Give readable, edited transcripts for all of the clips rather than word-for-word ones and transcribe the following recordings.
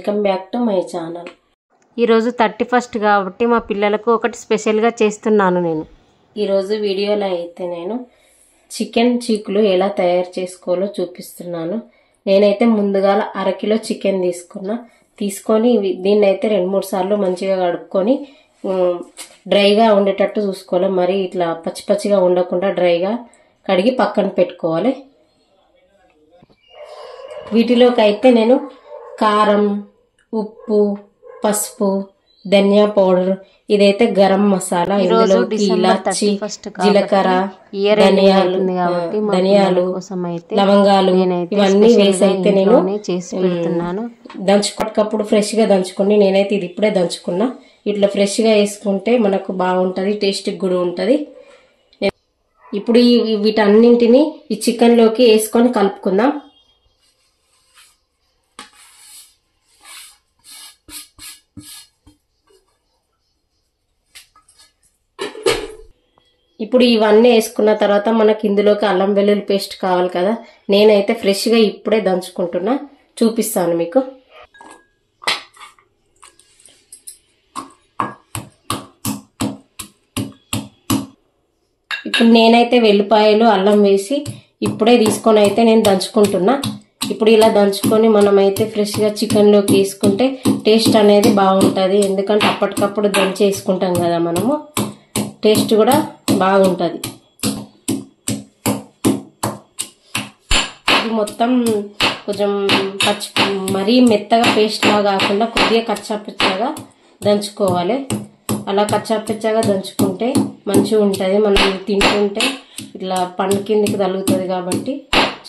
Welcome back to my channel. ఈరోజు 31st కాబట్టి మా పిల్లలకు ఒకటి స్పెషల్గా చేస్తున్నాను. నేను ఈరోజు వీడియోలో అయితే నేను చికెన్ చీకులు ఎలా తయారు చేసుకోవాలో చూపిస్తున్నాను. నేనైతే ముందుగా 1/2 కిలో చికెన్ తీసుకొని దీన్ని అయితే 2-3 సార్లు మంచిగా కడుక్కొని డ్రైగా ఉండేటట్టు చూసుకోవాలి. మరి ఇట్లా పచ్చి పచ్చిగా ఉండకుండా డ్రైగా కడిగి పక్కన పెట్టుకోవాలి. వీటిలోకి అయితే నేను కారం, ఉప్పు, పసుపు, ధనియా పౌడర్, ఇదైతే గరం మసాలా, ఇందులోకి ఇలాచి, జీలకర్ర, ధనియాలు, లవంగాలు ఇవన్నీ వేసి అయితే నేను దంచుకోటప్పుడు ఫ్రెష్ గా దంచుకోండి. నేనైతే ఇది ఇప్పుడే దంచుకున్నా. ఇట్లా ఫ్రెష్ గా వేసుకుంటే మనకు బాగుంటది, టేస్ట్ కూడా ఉంటది. ఇప్పుడు వీటన్నింటిని ఈ చికెన్ లోకి వేసుకొని కలుపుకుందాం. ఇప్పుడు ఇవన్నీ వేసుకున్న తర్వాత మనకి ఇందులోకి అల్లం వెల్లుల్లి పేస్ట్ కావాలి కదా. నేనైతే ఫ్రెష్ గా ఇప్పుడే దంచుకుంటున్నా, చూపిస్తాను మీకు. ఇప్పుడు నేనైతే వెల్లిపాయలు, అల్లం వేసి ఇప్పుడే తీసుకొని అయితే నేను దంచుకుంటున్నా. ఇప్పుడు ఇలా దంచుకొని మనమైతే ఫ్రెష్ గా చికెన్ లోకి వేసుకుంటే టేస్ట్ అనేది బాగుంటది. ఎందుకంటే అప్పటికప్పుడు దంచి వేసుకుంటాం కదా మనము, టేస్ట్ కూడా బాగుంటది. ఇది మొత్తం కొంచెం మరీ మెత్తగా పేస్ట్ లా కాకుండా కొద్దిగా కచ్చాపిచ్చాగా దంచుకోవాలి. అలా కచ్చాపిచ్చాగా దంచుకుంటే మంచిగా ఉంటది. మనం తింటుంటే ఇట్లా పండు కిందికి తగులుతుంది కాబట్టి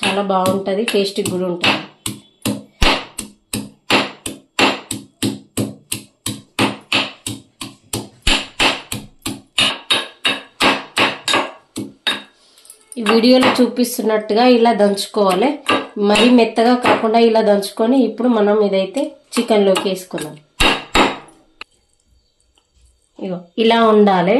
చాలా బాగుంటది, టేస్ట్ కూడా ఉంటది. ఈ వీడియోలో చూపిస్తున్నట్టుగా ఇలా దంచుకోవాలి. మరీ మెత్తగా కాకుండా ఇలా దంచుకొని ఇప్పుడు మనం ఇదైతే చికెన్ లోకి వేసుకున్నాం. ఇగో ఇలా ఉండాలి.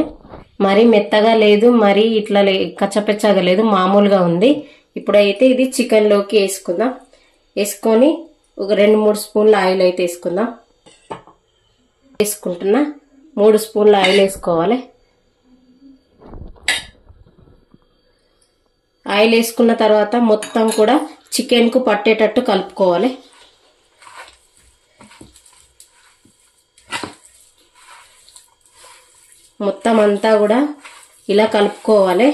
మరీ మెత్తగా లేదు, మరీ ఇట్లా కచ్చపెచ్చగా లేదు, మామూలుగా ఉంది. ఇప్పుడైతే ఇది చికెన్ లోకి వేసుకుందాం. వేసుకొని ఒక 2-3 స్పూన్ల ఆయిల్ అయితే వేసుకుంటున్నా. 3 స్పూన్ల ఆయిల్ వేసుకోవాలి. ఆయిల్ వేసుకున్న తర్వాత మొత్తం కూడా చికెన్ కు పట్టేటట్టు కలుపుకోవాలి. మొత్తం అంతా కూడా ఇలా కలుపుకోవాలి.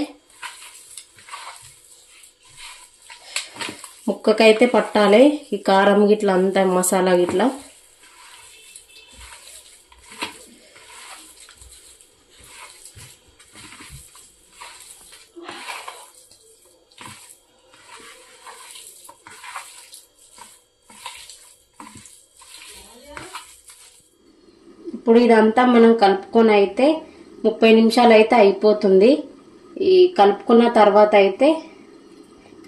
ముక్కకైతే పట్టాలి ఈ కారం గిట్లా అంతా, మసాలా గిట్లా. ఇప్పుడు ఇదంతా మనం కలుపుకొని అయితే 30 నిమిషాలు అయితే అయిపోతుంది. ఈ కలుపుకున్న తర్వాత అయితే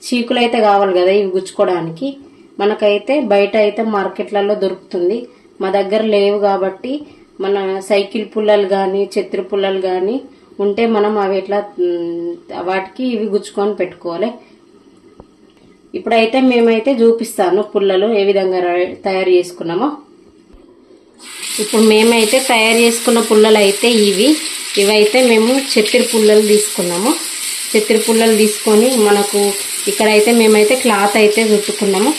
చీకులు అయితే కావాలి కదా ఇవి గుచ్చుకోవడానికి. మనకైతే బయట అయితే మార్కెట్లలో దొరుకుతుంది. మా దగ్గర లేవు కాబట్టి మన సైకిల్ పుల్లలు కానీ, చెత్రి పుల్లలు కానీ ఉంటే మనం అవి ఎట్లా వాటికి ఇవి గుచ్చుకొని పెట్టుకోవాలి. ఇప్పుడైతే మేమైతే చూపిస్తాను పుల్లలు ఏ విధంగా తయారు చేసుకున్నామో. ఇప్పుడు మేమైతే తయారు చేసుకున్న పుల్లలు అయితే ఇవైతే మేము చెత్తిరి పుల్లలు తీసుకున్నాము. చెత్తిరి పుల్లలు తీసుకొని మనకు ఇక్కడైతే మేమైతే క్లాత్ అయితే చుట్టుకున్నాము.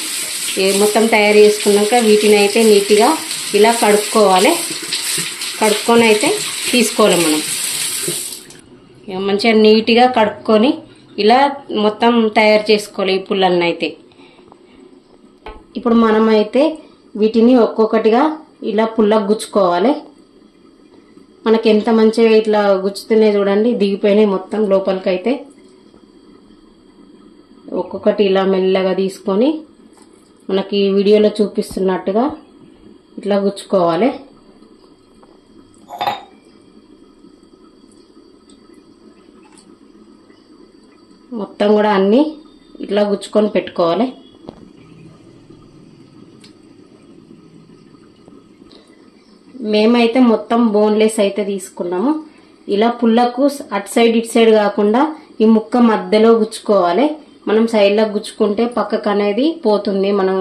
మొత్తం తయారు చేసుకున్నాక వీటిని అయితే నీట్గా ఇలా కడుక్కోవాలి. కడుక్కొని అయితే తీసుకోవాలి. మనం మంచిగా నీట్గా కడుక్కొని ఇలా మొత్తం తయారు చేసుకోవాలి ఈ పుల్లలను అయితే. ఇప్పుడు మనమైతే వీటిని ఒక్కొక్కటిగా ఇలా పుల్లకు గుచ్చుకోవాలి. మనకి ఎంత మంచిగా ఇట్లా గుచ్చుతున్నాయి చూడండి, దిగిపోయినాయి మొత్తం లోపలికైతే. ఒక్కొక్కటి ఇలా మెల్లగా తీసుకొని మనకి వీడియోలో చూపిస్తున్నట్టుగా ఇట్లా గుచ్చుకోవాలి. మొత్తం కూడా అన్ని ఇట్లా గుచ్చుకొని పెట్టుకోవాలి. మేమైతే మొత్తం బోన్లెస్ అయితే తీసుకున్నాము. ఇలా పుల్లకు అటు సైడ్ ఇటు సైడ్ కాకుండా ఈ ముక్క మధ్యలో గుచ్చుకోవాలి. మనం సైడ్లకు గుచ్చుకుంటే పక్కకు అనేది పోతుంది మనం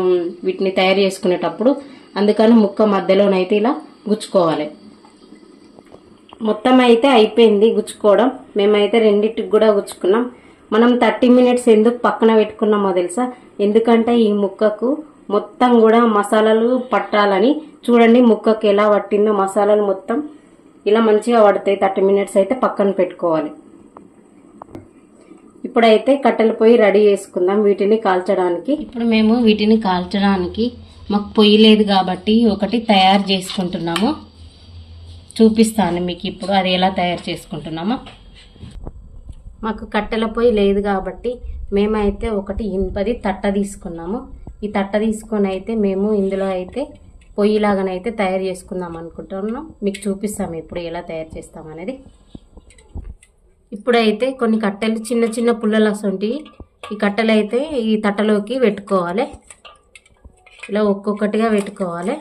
వీటిని తయారు చేసుకునేటప్పుడు. అందుకని ముక్క మధ్యలోనైతే ఇలా గుచ్చుకోవాలి. మొత్తం అయితే అయిపోయింది గుచ్చుకోవడం. మేమైతే రెండింటికి కూడా గుచ్చుకున్నాం. మనం 30 మినిట్స్ ఎందుకు పక్కన పెట్టుకున్నామో తెలుసా? ఎందుకంటే ఈ ముక్కకు మొత్తం కూడా మసాలాలు పట్టాలని. చూడండి ముక్కకు ఎలా పట్టిందో మసాలాలు మొత్తం ఇలా మంచిగా పడతాయి. 30 మినిట్స్ అయితే పక్కన పెట్టుకోవాలి. ఇప్పుడైతే కట్టెల పొయ్యి రెడీ చేసుకుందాం వీటిని కాల్చడానికి. ఇప్పుడు మేము వీటిని కాల్చడానికి మాకు పొయ్యి లేదు కాబట్టి ఒకటి తయారు చేసుకుంటున్నాము. చూపిస్తాను మీకు ఇప్పుడు అది ఎలా తయారు చేసుకుంటున్నామో. మాకు కట్టెల పొయ్యి లేదు కాబట్టి మేమైతే ఒకటి ఇనుపది తట్ట తీసుకున్నాము. ఈ తట్ట తీసుకొని అయితే మేము ఇందులో అయితే పొయ్యిలాగానైతే తయారు చేసుకుందాం అనుకుంటున్నాం. మీకు చూపిస్తాము ఇప్పుడు ఎలా తయారు చేస్తాం అనేది. ఇప్పుడైతే కొన్ని కట్టెలు చిన్న చిన్న పుల్లలు వస్తుంటాయి. ఈ కట్టెలు అయితే ఈ తట్టలోకి పెట్టుకోవాలి. ఇలా ఒక్కొక్కటిగా పెట్టుకోవాలి.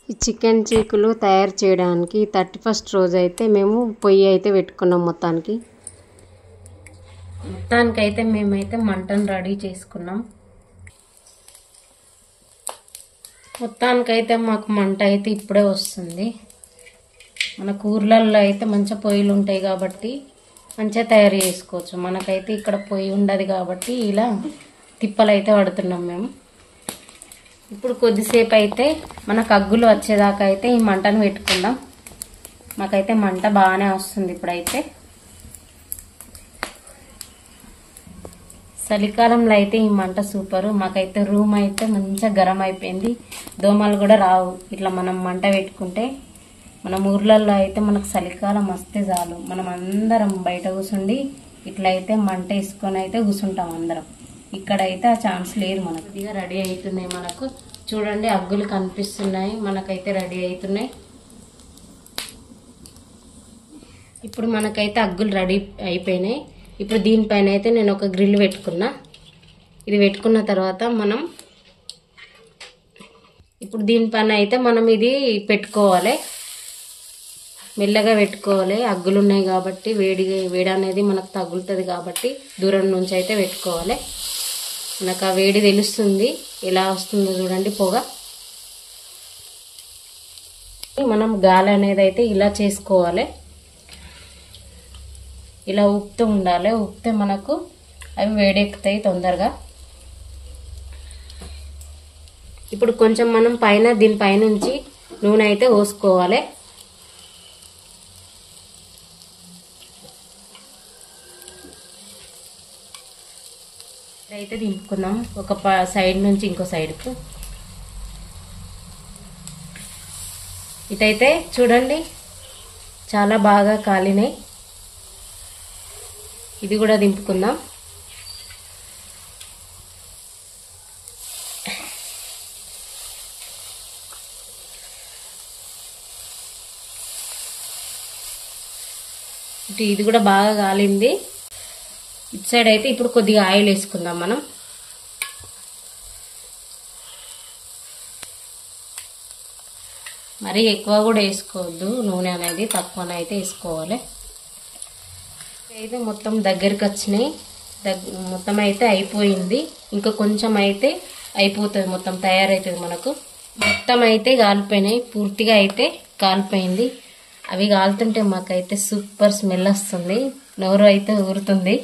ఈ చికెన్ చీకులు తయారు చేయడానికి 31st రోజు అయితే మేము పొయ్యి అయితే పెట్టుకున్నాం. మొత్తానికైతే మేమైతే మంటను రెడీ చేసుకున్నాం. మొత్తానికైతే మాకు మంట అయితే ఇప్పుడే వస్తుంది. మన ఊర్లలో అయితే మంచిగా పొయ్యిలు ఉంటాయి కాబట్టి మంచిగా తయారు చేసుకోవచ్చు. మనకైతే ఇక్కడ పొయ్యి ఉండదు కాబట్టి ఇలా తిప్పలు అయితే పడుతున్నాం మేము. ఇప్పుడు కొద్దిసేపు అయితే మనకు అగ్గులు వచ్చేదాకా అయితే ఈ మంటను పెట్టుకుందాం. మాకైతే మంట బాగానే వస్తుంది. ఇప్పుడైతే చలికాలంలో అయితే ఈ మంట సూపరు. మాకైతే రూమ్ అయితే మంచిగా గరం అయిపోయింది. దోమలు కూడా రావు ఇట్లా మనం మంట పెట్టుకుంటే. మన ఊర్లలో అయితే మనకు చలికాలం వస్తే చాలు మనం అందరం బయట కూర్చుండి ఇట్లా అయితే మంట వేసుకొని అయితే కూర్చుంటాం అందరం. ఇక్కడైతే ఆ ఛాన్స్ లేదు మనకు. ఇదిగా రెడీ అవుతున్నాయి మనకు. చూడండి అగ్గులు కనిపిస్తున్నాయి. మనకైతే రెడీ అవుతున్నాయి. ఇప్పుడు మనకైతే అగ్గులు రెడీ అయిపోయినాయి. ఇప్పుడు దీనిపైన అయితే నేను ఒక గ్రిల్ పెట్టుకున్నా. ఇది పెట్టుకున్న తర్వాత మనం ఇప్పుడు దీనిపైన అయితే మనం ఇది పెట్టుకోవాలి. మెల్లగా పెట్టుకోవాలి. అగ్గులు ఉన్నాయి కాబట్టి వేడి అనేది మనకు తగులుతుంది కాబట్టి దూరం నుంచి అయితే పెట్టుకోవాలి. మనకు ఆ వేడి తెలుస్తుంది ఎలా వస్తుందో చూడండి పొగ. మనం గాలి అనేది అయితే ఇలా చేసుకోవాలి. ఇలా ఉప్పుతూ ఉండాలి. ఉప్పితే మనకు అవి వేడెక్కుతాయి తొందరగా. ఇప్పుడు కొంచెం మనం దీనిపైనుంచి నూనె అయితే పోసుకోవాలి. అయితే దింపుకుందాం ఒక సైడ్ నుంచి ఇంకో సైడ్కు. ఇటైతే చూడండి చాలా బాగా కాలినాయి. ఇది కూడా దింపుకుందాం. ఇది కూడా బాగా కాలింది. ఇటు సైడ్ అయితే ఇప్పుడు కొద్దిగా ఆయిల్ వేసుకుందాం మనం. మరీ ఎక్కువ కూడా వేసుకోవద్దు. నూనె అనేది తక్కువనే అయితే వేసుకోవాలి. అయితే మొత్తం దగ్గరికి వచ్చినాయి. మొత్తం అయితే అయిపోయింది. ఇంకా కొంచెం అయితే అయిపోతుంది. మొత్తం తయారైతుంది మనకు. మొత్తం అయితే కాలిపోయినాయి. పూర్తిగా అయితే కాలిపోయింది. అవి కాలుతుంటే మాకైతే సూపర్ స్మెల్ వస్తుంది. నోరు అయితే ఊరుతుంది.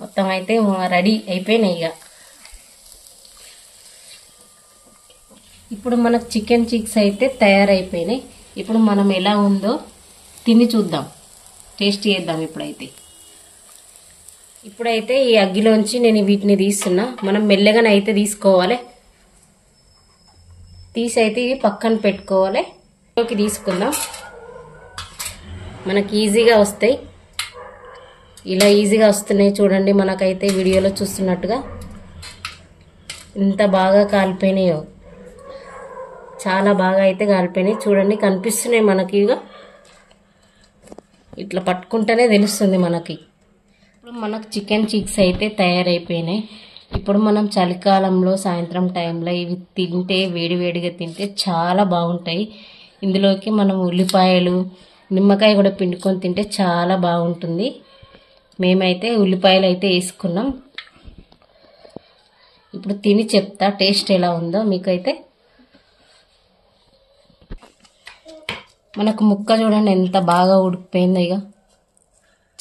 మొత్తం అయితే రెడీ అయిపోయినాయి. ఇక ఇప్పుడు మనకు చికెన్ చీక్స్ అయితే తయారైపోయినాయి. ఇప్పుడు మనం ఎలా ఉందో తిని చూద్దాం, టేస్ట్ చేద్దాం. ఇప్పుడైతే ఈ అగ్గిలోంచి నేను వీటిని తీస్తున్నా. మనం మెల్లగానైతే తీసుకోవాలి. తీసి అయితే ఇవి పక్కన పెట్టుకోవాలి. తీసుకుందాం. మనకి ఈజీగా వస్తాయి. ఇలా ఈజీగా వస్తున్నాయి చూడండి. మనకైతే వీడియోలో చూస్తున్నట్టుగా ఎంత బాగా కాలిపోయినాయో. చాలా బాగా అయితే కాలిపోయినాయి చూడండి. కనిపిస్తున్నాయి మనకి. ఇట్లా పట్టుకుంటేనే తెలుస్తుంది మనకి. ఇప్పుడు మనకు చికెన్ చీక్స్ అయితే తయారైపోయినాయి. ఇప్పుడు మనం చలికాలంలో సాయంత్రం టైంలో ఇవి తింటే వేడివేడిగా తింటే చాలా బాగుంటాయి. ఇందులోకి మనం ఉల్లిపాయలు నిమ్మకాయ కూడా పిండుకొని తింటే చాలా బాగుంటుంది. మేమైతే ఉల్లిపాయలు అయితే వేసుకున్నాం. ఇప్పుడు తిని చెప్తా టేస్ట్ ఎలా ఉందో మీకైతే. మనకు ముక్క చూడండి ఎంత బాగా ఉడికిపోయిందో. ఇక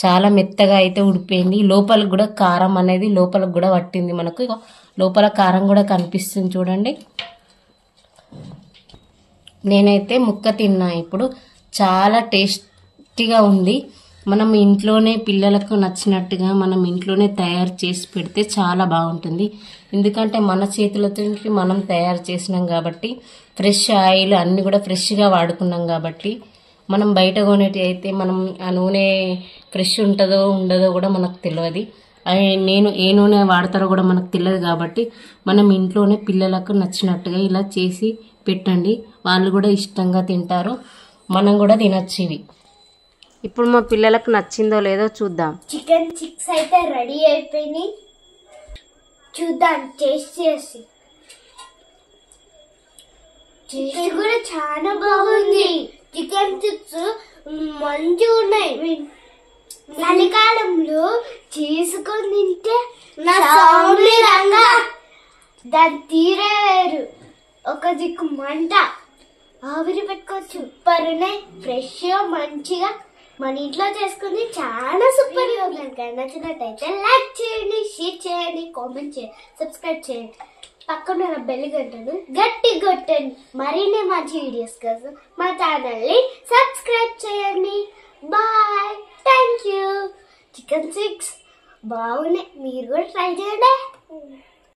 చాలా మెత్తగా అయితే ఉడిపోయింది. లోపలికి కూడా కారం అనేది లోపలికి కూడా పట్టింది మనకు. ఇక లోపల కారం కూడా కనిపిస్తుంది చూడండి. నేనైతే ముక్క తిన్నా ఇప్పుడు. చాలా టేస్టీగా ఉంది. మనం ఇంట్లోనే పిల్లలకు నచ్చినట్టుగా మనం ఇంట్లోనే తయారు చేసి పెడితే చాలా బాగుంటుంది. ఎందుకంటే మన చేతులతో మనం తయారు చేసినాం కాబట్టి, ఫ్రెష్ ఆయిల్ అన్నీ కూడా ఫ్రెష్గా వాడుకున్నాం కాబట్టి, మనం బయట కొనేటి అయితే మనం ఆ నూనె ఫ్రెష్ ఉంటుందో ఉండదో కూడా మనకు తెలియదు. నేను ఏ నూనె వాడతారో కూడా మనకు తెలియదు కాబట్టి మనం ఇంట్లోనే పిల్లలకు నచ్చినట్టుగా ఇలా చేసి పెట్టండి. వాళ్ళు కూడా ఇష్టంగా తింటారు, మనం కూడా తినచ్చు ఇవి. ఇప్పుడు మా పిల్లలకు నచ్చిందో లేదో చూద్దాం. చికెన్ చిక్స్ అయితే రెడీ అయిపోయినాయి. చూద్దాం టేస్ట్ చేసి. టేస్ట్ కూడా చాలా బాగుంది. చికెన్ చిప్స్ మంచిగా ఉన్నాయి. చలికాలంలో చేసుకొని తింటే రంగా దాని తీరే వేరు. ఒక దిక్కు మంట ఆవిరి పెట్టుకోవచ్చు. సూపర్ ఉన్నాయి. ఫ్రెష్ మంచిగా మన ఇంట్లో చేసుకుని చాలా సూపర్ గా ఉన్నాయి. నచ్చినట్టయితే లైక్ చేయండి, షేర్ చేయండి, కామెంట్ చేయండి, సబ్స్క్రైబ్ చేయండి. పక్కన బెల్ గంటను గట్టి కొట్టండి. మరిన్ని మంచి వీడియోస్ కోసం మా ఛానల్ ని సబ్స్క్రైబ్ చేయండి. Bye, thank you. Chicken chicks బాగున్నాయి, మీరు కూడా ట్రై చేయండి.